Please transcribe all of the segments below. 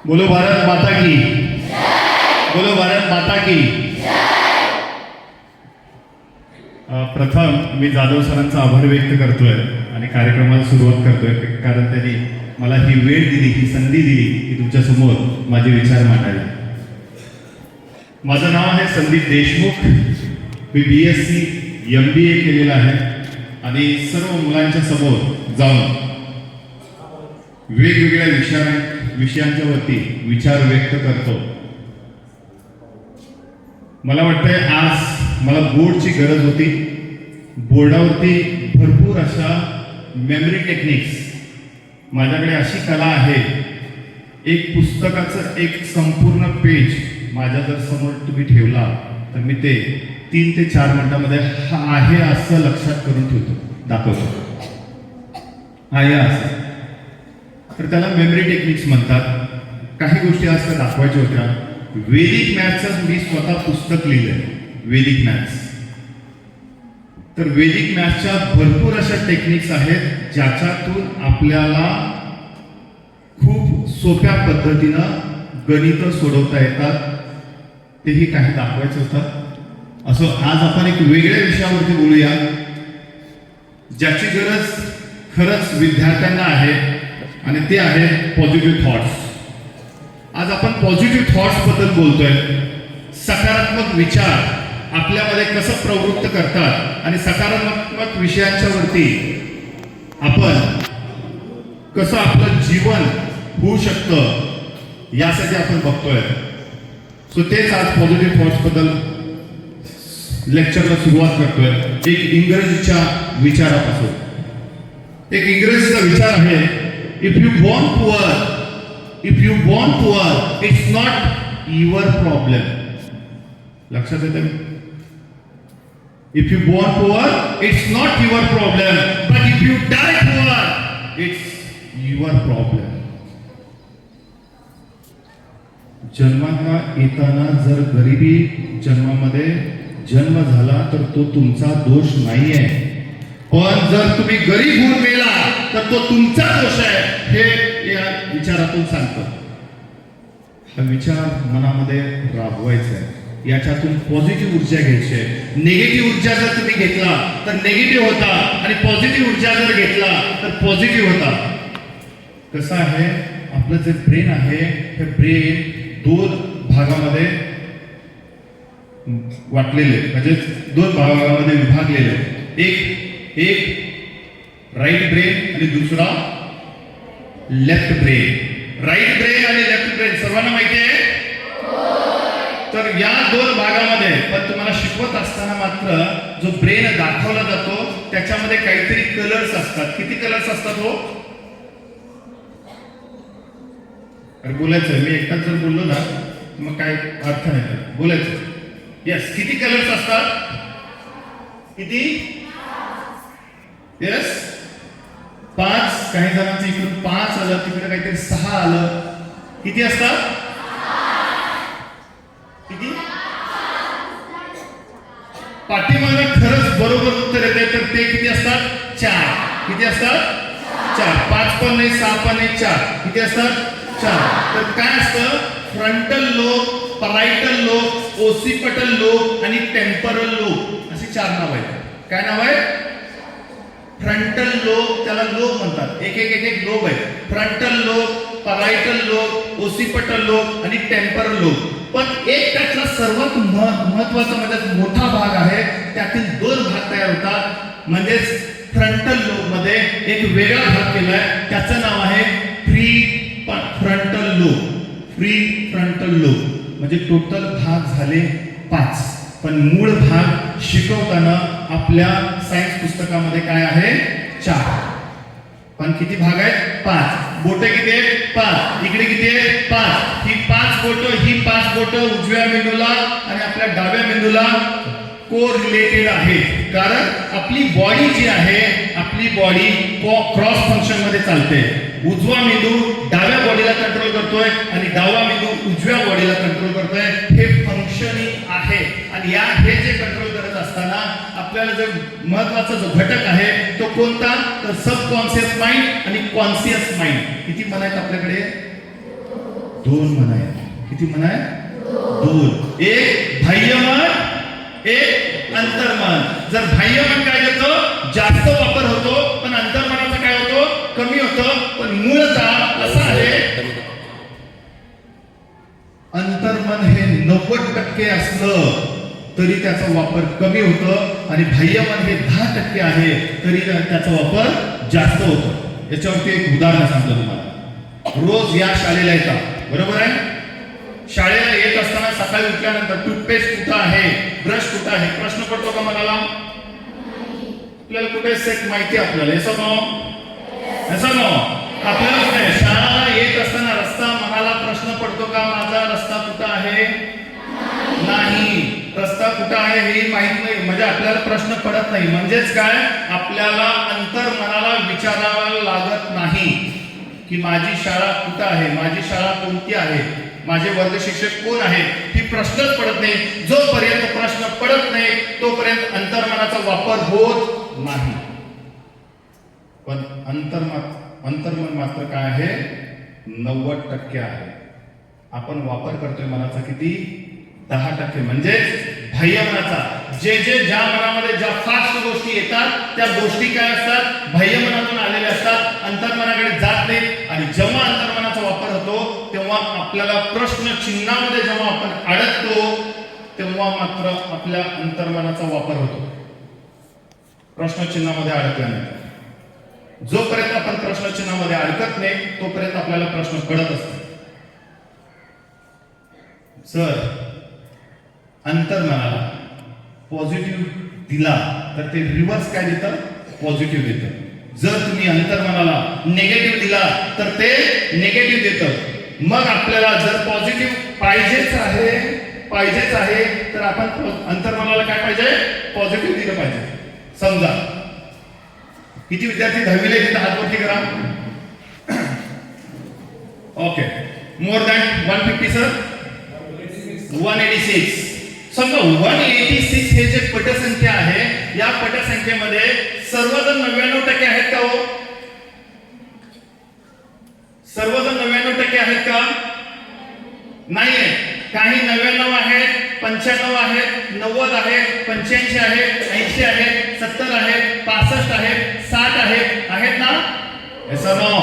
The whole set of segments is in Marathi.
बोलो भारत माता की, बोलो भारत माता की। प्रथम मी जाधव सरांचा आभार व्यक्त करतोय आणि कार्यक्रमाला सुरुवात करतोय, कारण त्यांनी मला ही वेळ दिली, ही संधी दिली की तुमच्या समोर माझे विचार मांडायला। माझं नाव आहे संदीप देशमुख, मी BSc MBA केलेलं आहे आणि सर्व मुलांच्या समोर जाऊन वेगवेगळ्या विषयांच्या वरती विचार व्यक्त करतो। मला वाटतंय आज मला बोर्डची गरज होती। बोर्डावरती भरपूर अशा मेमरी टेक्निक्स, माझ्याकडे अशी कला आहे, एक पुस्तकाचं एक संपूर्ण पेज माझ्या जर समोर तुम्ही ठेवला तर मी ते 3 ते 4 मिनिटांमध्ये हा आहे असं लक्षात करून ठेवतो, दाखवतो आहे असं। तर त्याला मेमरी टेक्निक्स म्हणतात। काही गोष्टी आज त्या दाखवायच्या होत्या। वैदिक मॅथ्सचं मी स्वतः पुस्तक लिहिलंय, वैदिक मॅथ्स। तर वैदिक मॅथ्सच्या भरपूर अशा टेक्निक्स आहेत ज्याच्यातून आपल्याला खूप सोप्या पद्धतीनं गणित सोडवता येतात, तेही काही दाखवायचं होतं। असं आज आपण एक वेगळ्या विषयावरती बोलूया ज्याची गरज खरंच विद्यार्थ्यांना आहे, आणि ते आहे पॉझिटिव्ह थॉट्स। आज आपण पॉझिटिव्ह थॉट्स बद्दल बोलतोय। सकारात्मक विचार आपल्यामध्ये कसं प्रवृत्त करतात आणि सकारात्मक विषयांच्या वरती आपण कसं आपलं जीवन होऊ शकतं यासाठी आपण बघतोय। सो तेच आज पॉझिटिव्ह थॉट्स बद्दल लेक्चरला सुरुवात करतोय। एक इंग्रजीच्या विचारापासून। एक इंग्रजीचा विचार आहे, if you born poor, it's not your problem. लक्षात येतं? If you born poor, it's not your problem, but if you die poor, it's your problem. जन्माला येताना जर गरिबी जन्मामध्ये जन्म झाला तर तो तुमचा दोष नाहीये, पण जर तुम्ही गरीब होऊन मेला तर तो तुमचा दोष आहे, हे या विचारातून सांगतो। हा विचार मनामध्ये राबवायचा आहे, याच्यातून पॉझिटिव्ह ऊर्जा घ्यायची आहे। निगेटिव्ह ऊर्जा जर तुम्ही घेतला तर निगेटिव्ह होता, आणि पॉझिटिव्ह ऊर्जा जर घेतला तर पॉझिटिव्ह होता। कसं आहे, आपलं जे ब्रेन आहे हे ब्रेन 2 भागामध्ये वाटलेले, म्हणजे 2 भागामध्ये विभागलेले। एक राईट ब्रेन आणि दुसरा लेफ्ट ब्रेन। राईट ब्रेन आणि लेफ्ट ब्रेन सर्वांना माहिती आहे। तर या 2 भागामध्ये पण तुम्हाला शिकवत असताना मात्र जो ब्रेन दाखवला जातो त्याच्यामध्ये काहीतरी कलर्स असतात। किती कलर्स असतात हो? अरे बोलायचं, मी एकटाच जर बोललो ना मग काय अर्थ नाही, बोलायचं। यस, किती कलर्स असतात? किती? यस, 5। काही जणांचं इकडून 5 आलं, तिकडे काहीतरी 6 आलं। किती असतात? किती? पाठीमागे खरंच बरोबर उत्तर येते तर ते किती असतात? 4। किती असतात? 4। 5 पण नाही, 6 पण नाही, 4। किती असतात? 4। तर काय असतं? Frontal lobe, parietal lobe, occipital lobe आणि टेम्परल लोब अशी 4 नाव आहेत। काय नाव आहे? फ्रंटल लोब, त्याला लोब म्हणतात। एक लोब आहे। Frontal lobe, parietal lobe, occipital lobe आणि टेम्परल लोब। पण एक त्यातला सर्वात महत्त्वाचा म्हणजे मोठा भाग आहे, त्यातील 2 भाग तयार होतात। म्हणजे फ्रंटल लोब मध्ये एक वेगळा भाग केलाय, त्याचं नाव आहे pre frontal lobe. Pre frontal lobe म्हणजे टोटल भाग झाले 5, पण मूळ भाग शिकवताना आपल्या सायन्स पुस्तकामध्ये काय आहे? 4। पण किती भाग आहेत? 5। बोटे किती आहेत? 5। इकडे किती आहेत? 5। ही 5 बोटं उजव्या मेंदूला आणि आपल्या डाव्या मेंदूला कोरिलेटेड आहेत, कारण आपली बॉडी जी आहे, आपली बॉडी क्रॉस फंक्शन मध्ये चालते। उजवा मेंदू डाव्या बॉडीला कंट्रोल करतोय आणि डावा मेंदू उजव्या बॉडीला कंट्रोल करतोय। हे फंक्शनिंग आहे, आणि हे जे कंट्रोल करत असताना आपल्याला जो महत्त्वाचा जो घटक आहे तो कोणता? तर सबकॉन्शियस माइंड आणि कॉन्शियस माइंड। किती मन आहेत आपल्याकडे? दोन मन आहेत. किती मन आहे? दोन. एक बाह्य मन, एक अंतर्मन. जर बाह्य मन काय करतो? जास्त वापर होतो, पण अंतर्मनाचा काय होतो? कमी होतो. पण मूळतः असं आहे, अंतर्मन हे 90% असलं तरी त्याचा वापर कमी होतो आणि बाह्यमन हे 10% आहे तरी त्याचा वापर जास्त होतो. याच्यावरती एक उदाहरण सांगतो तुम्हाला. रोज या शाळेला येतात, बरोबर आहे? शाळेला येत असताना सकाळी उठल्यानंतर टूथपेस्ट कुठं आहे, ब्रश कुठं आहे, प्रश्न पडतो का मनाला? आपल्याला कुठे सेट माहिती आपल्याला, असं नो आपल्याला शाळेला येत असताना रस्ता मनाला प्रश्न पडतो का? माझा रस्ता कुठं आहे? नाही. रस्ता कुठं आहे हे माहित नाही, म्हणजे आपल्याला प्रश्न पडत नाही. म्हणजेच काय, आपल्याला अंतर्मनाला विचारावं लागत नाही की माझी शाळा कुठं आहे, माझी शाळा कोणती आहे, माझे वर्ग शिक्षक कोण आहे, ही प्रश्नच पडत नाही. जोपर्यंत प्रश्न पडत नाही तोपर्यंत अंतर्मनाचा वापर होत नाही. पण अंतर्मन मात्र काय आहे? 90% आहे. आपण वापर करतोय मनाचा किती? 10%. म्हणजे बाह्यमनाचा जे ज्या मनामध्ये ज्या फास्ट गोष्टी येतात त्या गोष्टी काय असतात? बाह्यमनातून आलेल्या असतात, अंतर्मनाकडे जात नाहीत. आणि जेव्हा अंतर्मनाचा वापर होतो तेव्हा आपल्याला प्रश्न चिन्हामध्ये जेव्हा आपण अडकतो तेव्हा मात्र आपल्या अंतर्मनाचा वापर होतो. प्रश्न चिन्हामध्ये अडकल्यानंतर जोपर्यंत आपण प्रश्न चिन्हामध्ये अडकत नाही तोपर्यंत आपल्याला प्रश्न कळत असतो. सर, अंतर्मनाला पॉझिटिव्ह दिला तर ते रिव्हर्स काय देतं? पॉझिटिव्ह देतं. जर तुम्ही अंतर्मनाला निगेटिव्ह दिला तर ते निगेटिव्ह देतं. मग आपल्याला जर पॉझिटिव्ह पाहिजेच आहे तर आपण अंतर्मनाला काय पाहिजे? पॉझिटिव्ह दिलं पाहिजे. समजा किती विद्यार्थी 10वीला येतात? हात वरती करा. Okay, more than 150 sir? 186. समजा 186 हे जे पटसंख्या आहे, या पटसंख्येमध्ये सर्वजण 99% आहेत का हो? सर्वजण 99% आहेत का? नाही आहे. काही 99 आहेत, 95 आहेत, 90 आहेत, 85 आहेत, 80 आहेत, 70 आहेत, 65 आहेत, 60 आहेत ना? येस और नो?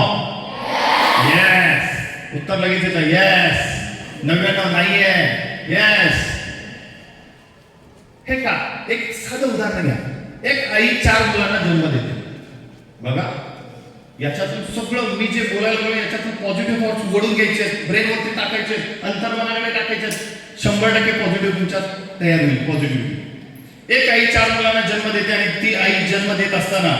येस. उत्तर लगेच येतं येस. 99 नाहीये. येस. हे का? एक साधं उदाहरण घ्या. एक आई 4 मुलांना जन्म देते. बघा, याच्यातून सगळं मी जे बोलायला लागलो याच्यातून पॉझिटिव्ह थॉट्स वळून घ्यायचे, ब्रेनवरती टाकायचे, अंतर्मनाकडे टाकायचे. 100% पॉझिटिव्ह तुमच्यात तयार होईल. पॉझिटिव्ह. एक आई 4 मुलांना जन्म देते आणि ती आई जन्म देत असताना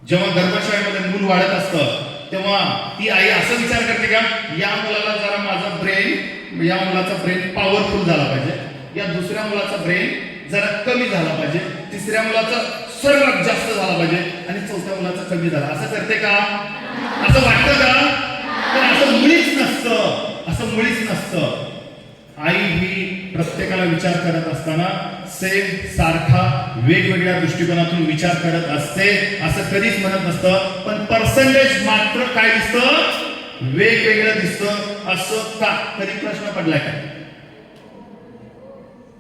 जेव्हा गर्भाशयामध्ये मूल वाढत असतं तेव्हा ती आई असं विचार करते का, या मुलाला जरा माझा ब्रेन, या मुलाचा ब्रेन पॉवरफुल झाला पाहिजे, या दुसऱ्या मुलाचा ब्रेन जरा कमी झाला पाहिजे, तिसऱ्या मुलाचा सर्वात जास्त झाला पाहिजे आणि चौथ्या मुलाचा कमी झाला, असं करते का? असं वाटतं का? पण असं मुळीच नसतं. असं मुळीच नसतं. आई ही प्रत्येकाला विचार करत असताना सेम सारखा वेगवेगळ्या दृष्टिकोनातून विचार करत असते, असं कधीच म्हणत नसतं. पण पर्सेंटेज मात्र काय दिसतं? वेगवेगळं दिसतं. असं का? कधी प्रश्न पडलाय का?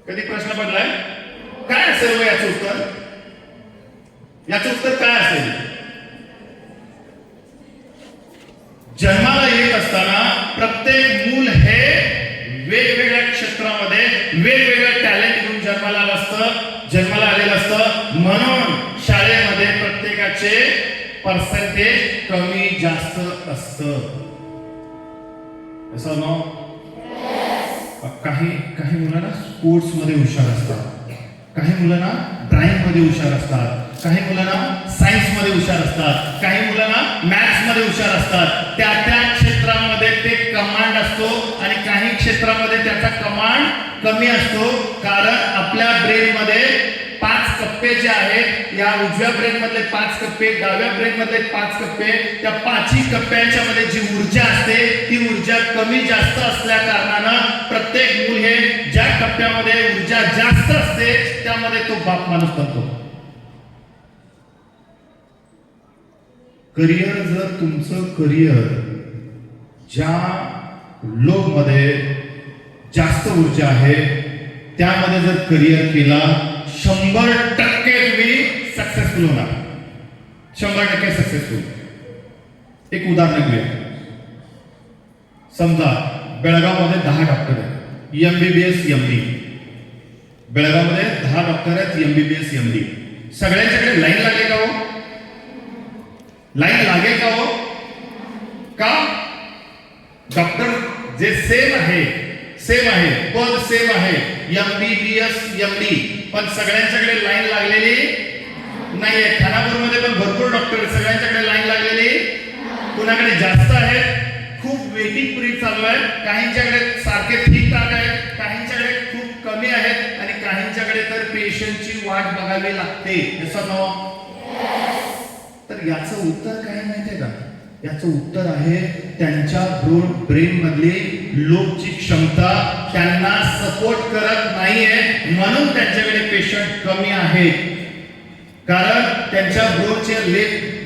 कधी प्रश्न पडलाय? काय असेल याचं उत्तर? याचं उत्तर काय असेल? जन्माला येत असताना प्रत्येक मूल हे वेगवेगळ्या क्षेत्रामध्ये वेगवेगळं टॅलेंट घेऊन जन्माला आलेलं असतं. म्हणून शाळेमध्ये प्रत्येकाचे पर्सेंटेज कमी जास्त असतं. असं ना? काही मुलांना स्पोर्ट्स मध्ये हुशार असतात, काही मुलांना ड्रॉइंग मध्ये हुशार असतात, काही मुलांना सायन्स मध्ये हुशार असतात, काही मुलांना मॅथ्स मध्ये हुशार असतात. त्या क्षेत्रामध्ये ते कमांड असतो आणि काही क्षेत्रामध्ये त्याचा कमांड कमी असतो. कारण आपल्या ब्रेन मध्ये 5 कप्पे जे आहेत, या उजव्या ब्रेन मधले 5 कप्पे, डाव्या ब्रेन मधले 5 कप्पे, त्या 5ही कप्प्यांच्या मध्ये जी ऊर्जा असते ती ऊर्जा कमी जास्त असल्या कारणानं प्रत्येक मूल हे ज्या कप्प्यामध्ये ऊर्जा जास्त असते त्यामध्ये तो बाप माणूस बनतो. करिअर, जर तुमचं करिअर ज्या लोकमध्ये जास्त ऊर्जा आहे त्यामध्ये जर करिअर केला 100% तुम्ही सक्सेसफुल होणार. 100% सक्सेसफुल. एक उदाहरण घेऊया. समजा बेळगावमध्ये 10 डॉक्टर आहेत, MBBS MD. बेळगावमध्ये 10 डॉक्टर आहेत, MBBS MD. सगळ्यांच्याकडे लाईन लागेल का हो? लाईन लागेल का हो? का? डॉक्टर जे सेम आहे, पद सेम आहे, MBBS MD, पण सगळ्यांच्याकडे लाईन लागलेली नाहीये. खानापूरमध्ये पण भरपूर डॉक्टर आहेत, सगळ्यांच्याकडे लाईन लागलेली. कुणाकडे जास्त आहे, खूप वेटिंग पिरियड चालू आहे, काहींच्याकडे सारखे ठीकठाक आहेत, काहींच्याकडे खूप कमी आहेत आणि काहींच्याकडे तर पेशंटची वाट बघावी लागते. असं नो? तर याचं उत्तर काय माहितीये का? याचं उत्तर आहे त्यांच्या ब्रेन मधली लोकची क्षमता त्यांना सपोर्ट करत नाहीये, म्हणून त्यांच्याकडे पेशंट कमी आहेत. कारण त्यांच्या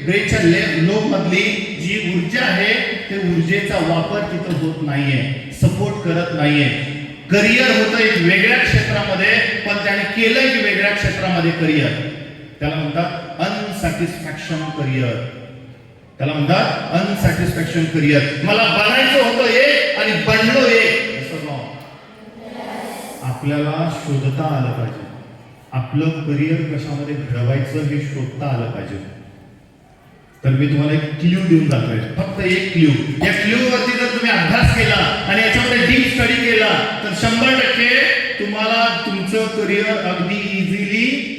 ब्रेनच्या लोक मधली जी ऊर्जा आहे ते ऊर्जेचा वापर तिथं होत नाहीये, सपोर्ट करत नाहीये. करिअर होतं एक वेगळ्या क्षेत्रामध्ये, पण त्याने केलं एक वेगळ्या क्षेत्रामध्ये करिअर. त्याला म्हणतात अनसॅटिस्फॅक्शन करिअर. त्याला म्हणतात अनसॅटिस्फॅक्शन करिअर. मला बनायचं होतं एक आणि बनलो एक. असं नाव. आपल्याला शोधता आलं पाहिजे, आपलं करिअर कशामध्ये घडवायचं हे शोधता आलं पाहिजे. तर मी तुम्हाला एक क्ल्यू देऊन जातोय, फक्त एक क्ल्यू. या क्ल्यू वरती जर तुम्ही अभ्यास केला आणि याच्यामध्ये डीप स्टडी केला तर 100% तुम्हाला तुमचं करिअर अगदी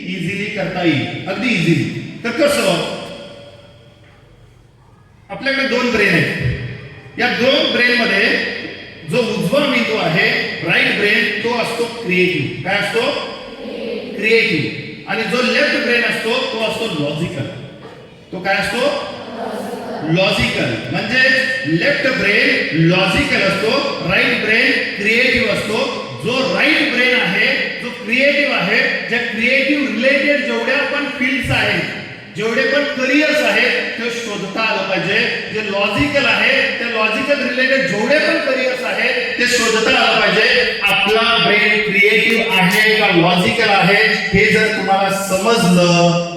इझिली करता येईल. अगदी इझिली. तर कसं? आपल्याकडे 2 ब्रेन आहेत. या 2 ब्रेन मध्ये जो उजवा मेंदू आहे, राईट ब्रेन, तो असतो क्रिएटिव्ह. काय असतो? क्रिएटिव्ह. आणि जो लेफ्ट ब्रेन असतो तो असतो लॉजिकल. तो काय असतो? लॉजिकल. म्हणजे लेफ्ट ब्रेन लॉजिकल असतो, राईट ब्रेन क्रिएटिव्ह असतो. जो राईट ब्रेन आहे, जो क्रिएटिव्ह आहे, ज्या क्रिएटिव्ह रिलेटेड जेवढ्या पण फील्ड्स आहेत, जेवढे पण करिअर्स आहेत ते शोधता आलं पाहिजे. जे लॉजिकल आहे त्या लॉजिकल रिलेटेड जेवढे पण करिअर्स आहेत ते शोधता आलं पाहिजे. आपला ब्रेन क्रिएटिव्ह आहे का लॉजिकल आहे हे जर तुम्हाला समजलं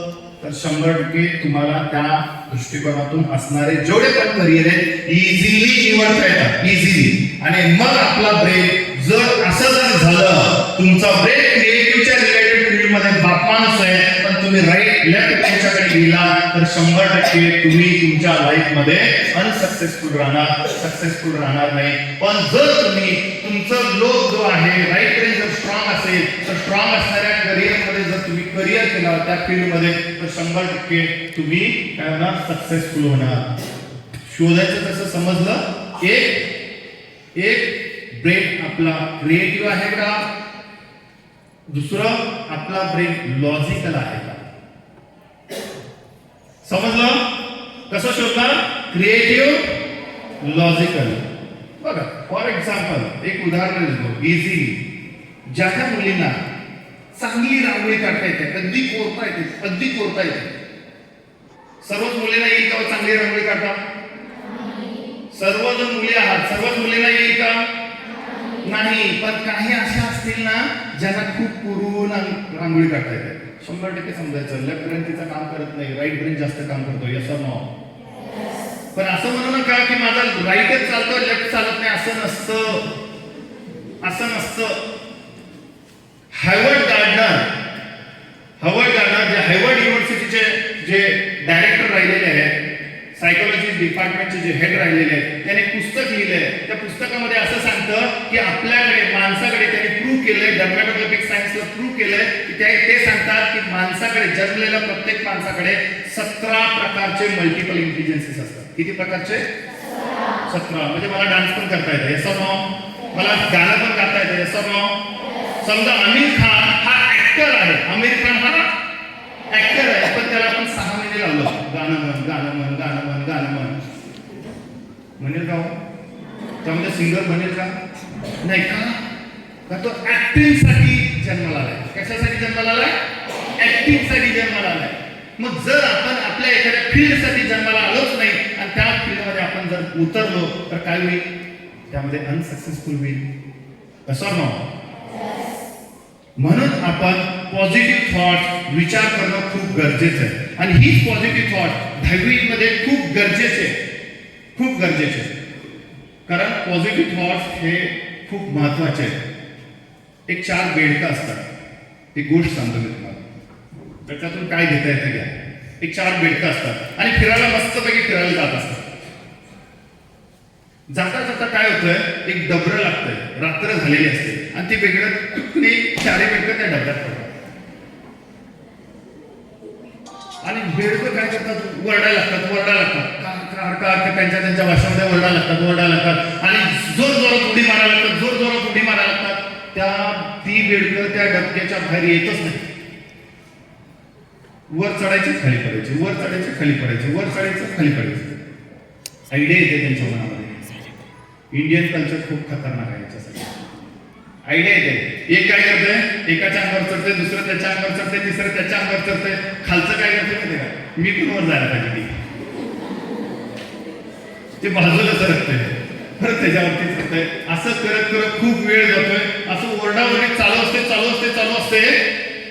तर 100% तुम्हाला त्या दृष्टिकोनातून असणारे जेवढे पण करिअर आहेत इझिली निवडता येतात. इझिली. आणि मग आपला ब्रेन जर असं जर झालं, तुमचा ब्रेन क्रिएटिव्हच्या रिलेटेड फील्ड मध्ये बापमानच आहे, पण तुम्ही राईट लेफ्ट ब्रेनच्याकडे गेला तर 100% तुम्ही तुमच्या लाईफ मध्ये अनसक्सेसफुल राहणार, सक्सेसफुल राहणार नाही. पण जर तुम्ही तुमचं लोक जो आहे राईट ब्रेन जर स्ट्रॉंग असेल तर स्ट्रॉंग असणाऱ्या करिअर मध्ये जर तुम्ही करिअर केला त्या फील्ड मध्ये तर 100% तुम्ही काय होणार? सक्सेसफुल होणार. शोधायचं कसं समजलं? एक ब्रेन आपला क्रिएटिव्ह आहे का? दुसरं आपला ब्रेन लॉजिकल आहे का? समजलं? कसं शोधणार? Creative, logical. बघा, फॉर एक्झाम्पल एक उदाहरण देतो इझिली. ज्या त्या मुलींना चांगली रांगोळी काढता येते, अगदी कोरता येते. सर्वच मुलींना येईल का चांगली रांगोळी काढता? सर्वजण मुली आहात, सर्वच मुलींना येईल का? नाही. पण काही अशा असतील ना ज्यांना खूप पुरून रांगोळी काढता येते. 100% समजायचं लेफ्ट ब्रेन तिचं काम करत नाही, राईट ब्रेन जास्त काम करतो. Yes or no? पण असं म्हणू नका की माझा राईटच चालतो लेफ्ट चालत नाही. असं नसतं. हार्वर्ड गार्डनर जे हार्वर्ड युनिव्हर्सिटीचे जे डायरेक्टर राहिलेले आहेत, सायकोलॉजी डिपार्टमेंटचे जे हेड राहिलेले आहेत, त्याने पुस्तक लिहिलंय. त्या पुस्तकामध्ये असं सांगतं की आपल्याकडे माणसाकडे त्यांनी प्रूव्ह केलंय, डर्मॅटोग्राफिक सायन्सला प्रूव्ह केलंय की ते सांगतात की माणसाकडे जन्मलेल्या प्रत्येक माणसाकडे 17 प्रकारचे मल्टिपल इंटेलिजन्सेस असतात. किती प्रकारचे? 17. म्हणजे मला डान्स पण करता येतं. Yes or no? मला गाणं पण गाता येतं. Yes or no? समजा आमिर खान हा ऍक्टर आहे. आमिर खान हा ऍक्टर आहे, पण त्याला आपण 6 महिने लावलो. गाणं म्हण म्हणेल का? त्यामध्ये सिंगर बनेल का? नाही. का तो ऍक्टिंग साठी जन्माला आलाय. कशासाठी जन्माला आलाय? ऍक्टिंग साठी जन्माला आलाय. मग जर आपण आपल्या एखाद्या फील्ड साठी जन्माला आलोच नाही आणि त्या फील्ड मध्ये आपण जर उतरलो तर काय होईल, त्यामध्ये अनसक्सेसफुल होईल. कसं नो. म्हणून आपण पॉझिटिव्ह थॉट विचार करणं खूप गरजेचं आहे. आणि हीच पॉझिटिव्ह थॉट 10वी मध्ये खूप गरजेचे, खूप गरजेचे. कारण पॉझिटिव्ह थॉट्स हे खूप महत्वाचे आहेत. एक 4 बेडकं असतात. एक गोष्ट सांगतो मी तुम्हाला, त्याच्यातून काय घेता येतं घ्या. एक 4 बेडकं असतात आणि फिरायला मस्तपैकी फिरायला जात असतात. जाता जाता काय होतंय, एक डबरं लागतंय, रात्र झालेली असते आणि ती बेडकं तुकडी 4 बेडकं त्या डबऱ्यात पडतात. आणि बेडकं काय करतात, वरडायला लागतात त्यांच्या भाषेमध्ये वरडायला लागतात आणि जोर जोरात उडी मारायला लागतात. ती बेडकं त्या डबक्याच्या बाहेर येतच नाही. वर चढायचे खाली पडायचे. आयडिया येते त्यांच्या मनामध्ये. इंडियन कल्चर खूप खतरनाक आहे याच्यासाठी. आयडिया येते, एक काय करतंय, एकाच्या अंगावर चढतंय, दुसरं त्याच्या अंगावर चढतंय, तिसरं त्याच्या अंगावर चढतंय, खालचं काय करतंय माहिती का, मी पण वर जायला पाहिजे. ते बाजूला सरकतंय, परत त्याच्यावरती चढतंय. असं करत करत खूप वेळ जातोय. असं ओरडाओरडी चालू असते.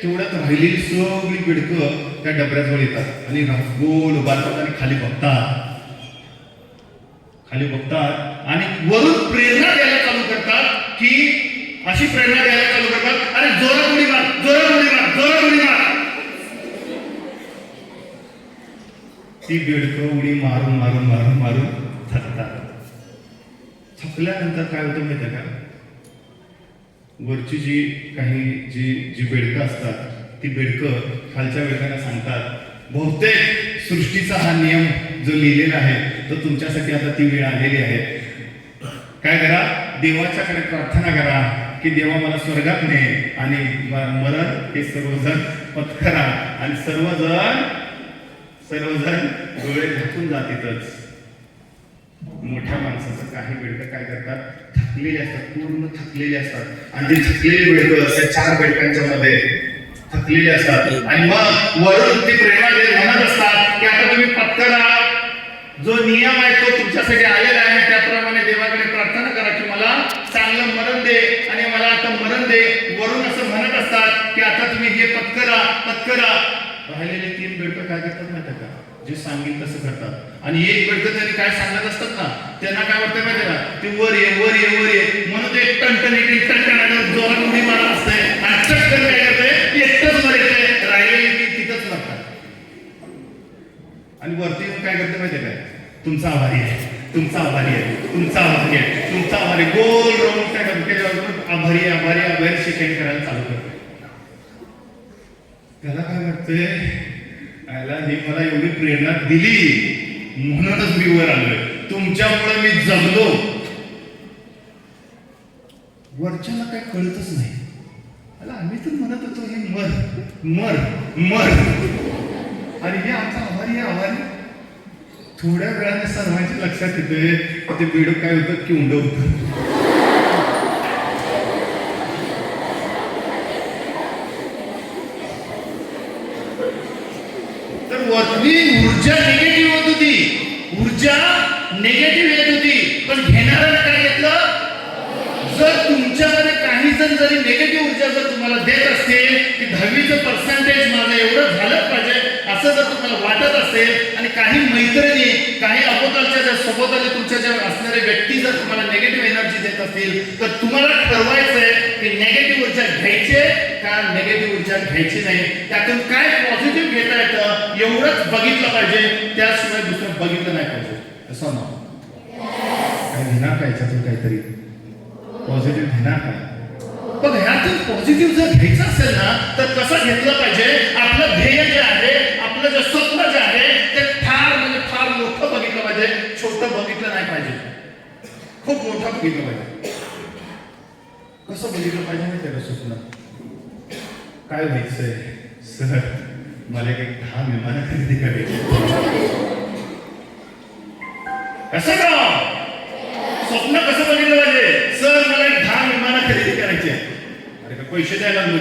तेवढ्यात राहिलेली सगळी बेडकं त्या डबऱ्याजवळ येतात आणि गोल उभारतात आणि खाली बघतात आणि वरून प्रेरणा द्यायला चालू करतात, की अशी प्रेरणा द्यायला चालू करतात, अरे जोरात उडी मार. ती बेडकं उडी मारून थकतात. थकल्यानंतर काय होतं माहिती का, वरची जी बेडकं असतात, ती बेडकं खालच्या बेडकांना सांगतात, बहुतेक सृष्टीचा हा नियम जो लिहिलेला आहे तो तुमच्यासाठी आता ती वेळ आलेली आहे. काय करा, देवाच्याकडे प्रार्थना करा की देवा मला स्वर्गात ने आणि मरण हे सर्वजण पत्करा. आणि सर्वजण डोळे झाकून जातीतच. मोठ्या माणसाचं काही बेडकं काय करतात, पूर्ण थकलेले असतात आणि ते थकलेले बेडकं त्या 4 बेडकांच्या मध्ये थकलेले असतात आणि मग वरून ती प्रेरणा म्हणत असतात की आता तुम्ही पत्करा. जो नियम आहे तो तुमच्यासाठी आलेला आहे, त्याप्रमाणे देवाकडे प्रार्थना करा की मला चांगलं मरण दे आणि मला आता मरण दे. वरून असं म्हणत असतात की आता तुम्ही हे पत्करा. राहिलेले 3 बेडकं काय करतात माहिती का, जे सांगेल तसं करतात. आणि एक बेडकं त्यांनी काय सांगत असतात ना, त्यांना काय वाटतं माहिती का, ते वर ये म्हणून ते टणटण जोरात उडी मारत असते आणि चटकन काय करते, एकटंच वर येते, राहिलेली तिथंच लागतात. आणि वरती येऊन काय करते माहिती काय, तुमचा आभारी आहे गोल राऊंड काय करते, आभारी शिकायला करायला चालू करते. त्याला काय वाटतंय, ही मला एवढी प्रेरणा दिली म्हणूनच मी वर आलोय, तुमच्यामुळे मी जगलो. वरच्याला काय कळतच नाही. आम्ही तर म्हणत होतो हे मर आणि हे आमचा आभारी. थोड्या वेळाने सर्वांच्या लक्षात येते ते बेडूक काय होतं की उंड होतं. ऊर्जा निगेटिव्ह येत होती, पण घेणाऱ्याने काय घेतलं, जर तुमच्यामध्ये काही जण जरी निगेटिव्ह ऊर्जा जर तुम्हाला देत असतील की 10वीचं पर्सेंटेज माझं एवढं झालंच पाहिजे असं जर तुम्हाला वाटत असेल आणि काही मैत्रिणी, काही अभोवतालच्या ज्या सभोवताली तुमच्या ज्या असणारे व्यक्ती जर तुम्हाला निगेटिव्ह एनर्जी देत असतील, तर तुम्हाला ठरवायचंय की निगेटिव्ह ऊर्जा घ्यायची का निगेटिव्ह ऊर्जा घ्यायची नाही. त्यातून काय पॉझिटिव्ह घेता येतं एवढंच बघितलं पाहिजे, त्याशिवाय दुसरं बघितलं नाही पाहिजे. असं ना काय घेणार का याच्यातून काहीतरी पॉझिटिव्ह घेणार का. पण ह्यातून पॉझिटिव्ह जर घ्यायचं असेल ना तर कसं घेतलं पाहिजे, आपलं ध्येय जे आहे, आपलं जे स्वप्न जे आहे ते फार मोठं बघितलं पाहिजे, छोटं बघितलं नाही पाहिजे, खूप मोठं बघितलं पाहिजे. कसं बघितलं पाहिजे ना त्याला स्वप्न, काय व्हायचंय, सर मला एक 10 विमानं खरेदी करायची. कसं का स्वप्न कसं बघितलं पाहिजे, सर मला एक 10 विमानं खरेदी करायची. अरे का पैसे द्यायला लागले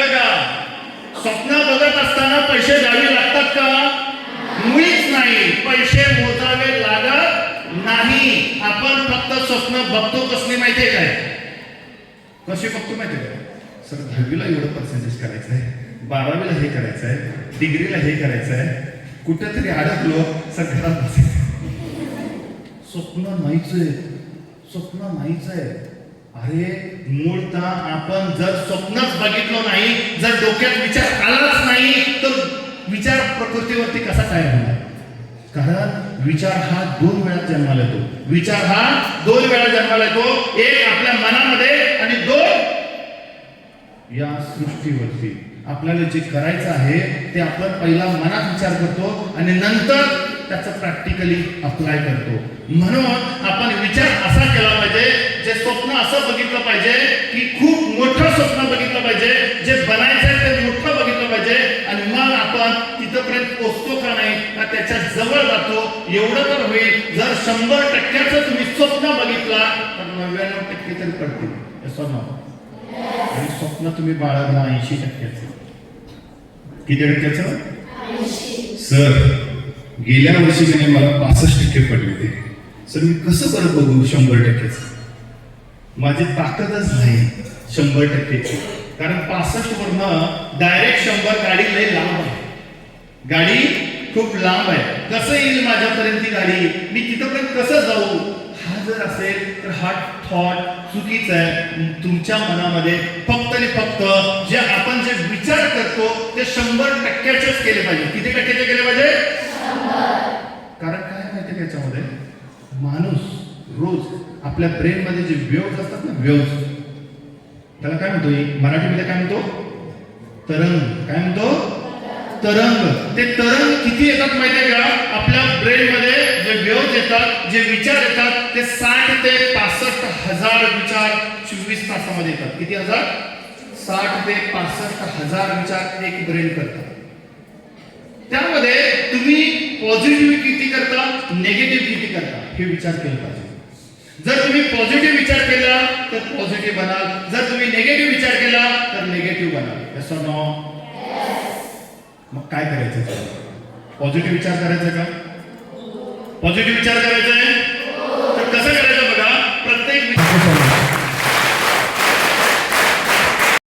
का, स्वप्न बघत असताना पैसे द्यावे लागतात का, मुळीच नाही. पैसे मोजा फक्त स्वप्न बघतो कसली माहितीये काय? कशी बघतो माहितीये काय? सर 10वीला एवढं पर्सेंटेज करायचं आहे, 12वीला हे करायचं आहे, डिग्रीला हे करायचं आहे, कुठेतरी अडकलो सर घरात बसायचं. स्वप्न नाहीच आहे, स्वप्न नाहीच आहे. अरे मूळतः आपण जर स्वप्नच बघितलं नाही, जर डोक्यात विचार आलाच नाही, तर विचार प्रकृतीवरती कसा काय होणार? कारण विचार हा 2 वेळा जन्माला येतो. विचार हा 2 वेळा जन्माला येतो. एक आपल्या मनामध्ये आणि 2 या सृष्टीवरती. आपल्याला जे करायचं आहे ते आपण पहिला मनात विचार करतो आणि नंतर त्याचं प्रॅक्टिकली अप्लाय करतो. म्हणून आपण विचार असा केला पाहिजे, जे स्वप्न असं बघितलं पाहिजे की खूप मोठं स्वप्न बघितलं पाहिजे, जे बनायचं ते मोठं बघितलं पाहिजे आणि मग आपण तिथपर्यंत पोहोचतो का नाही का त्याच्या जवळ जातो. एवढं तर होईल, जर 100% तुम्ही स्वप्न बघितला तर 99% तरी पडतील. असं ना, आणि स्वप्न तुम्ही बाळगला 80%. किती टक्क्याचं? सर गेल्या वर्षी मला 65% पडले होते. सर मी कसं बरं बघू 100%? माझी ताकदच नाही 100%ची. कारण 65 वरनं डायरेक्ट 100 गाडी लय लांब आहे. गाडी खूप लांब आहे. कसं येईल माझ्यापर्यंत ती गाडी? मी तिथपर्यंत कसं जाऊ? हा जर असेल तर हा थॉट चुकीचा आहे. तुमच्या मनामध्ये फक्त आणि फक्त जे आपण जे विचार करतो ते 100%चेच केले पाहिजे. किती टक्क्याचे केले पाहिजे? 100. कारण काय माहिती त्याच्यामध्ये, माणूस रोज आपल्या ब्रेन मध्ये जे वेव्ज असतात ना, वेव्ज, त्याला काय म्हणतो मराठीमध्ये? काय म्हणतो? तरंग. काय म्हणतो? तरंग. ते तरंग किती येतात माहितीये का? आपल्या ब्रेन मध्ये जे वेव्ज येतात, जे विचार येतात, ते 60 ते 65 हजार विचार 24 तासामध्ये येतात. किती हजार? 60 ते 65 हजार विचार एक ब्रेन करतात. त्यामध्ये तुम्ही पॉझिटिव्ह किती करता, निगेटिव्ह किती करता, हे विचार केला पाहिजे. जर तुम्ही पॉझिटिव्ह विचार केला तर पॉझिटिव्ह बनाल, जर तुम्ही निगेटिव्ह विचार केला तर निगेटिव्ह बनाल. Yes or no? मग काय करायचं? पॉझिटिव्ह विचार करायचा का? पॉझिटिव्ह विचार करायचा आहे तर कसं करायचं?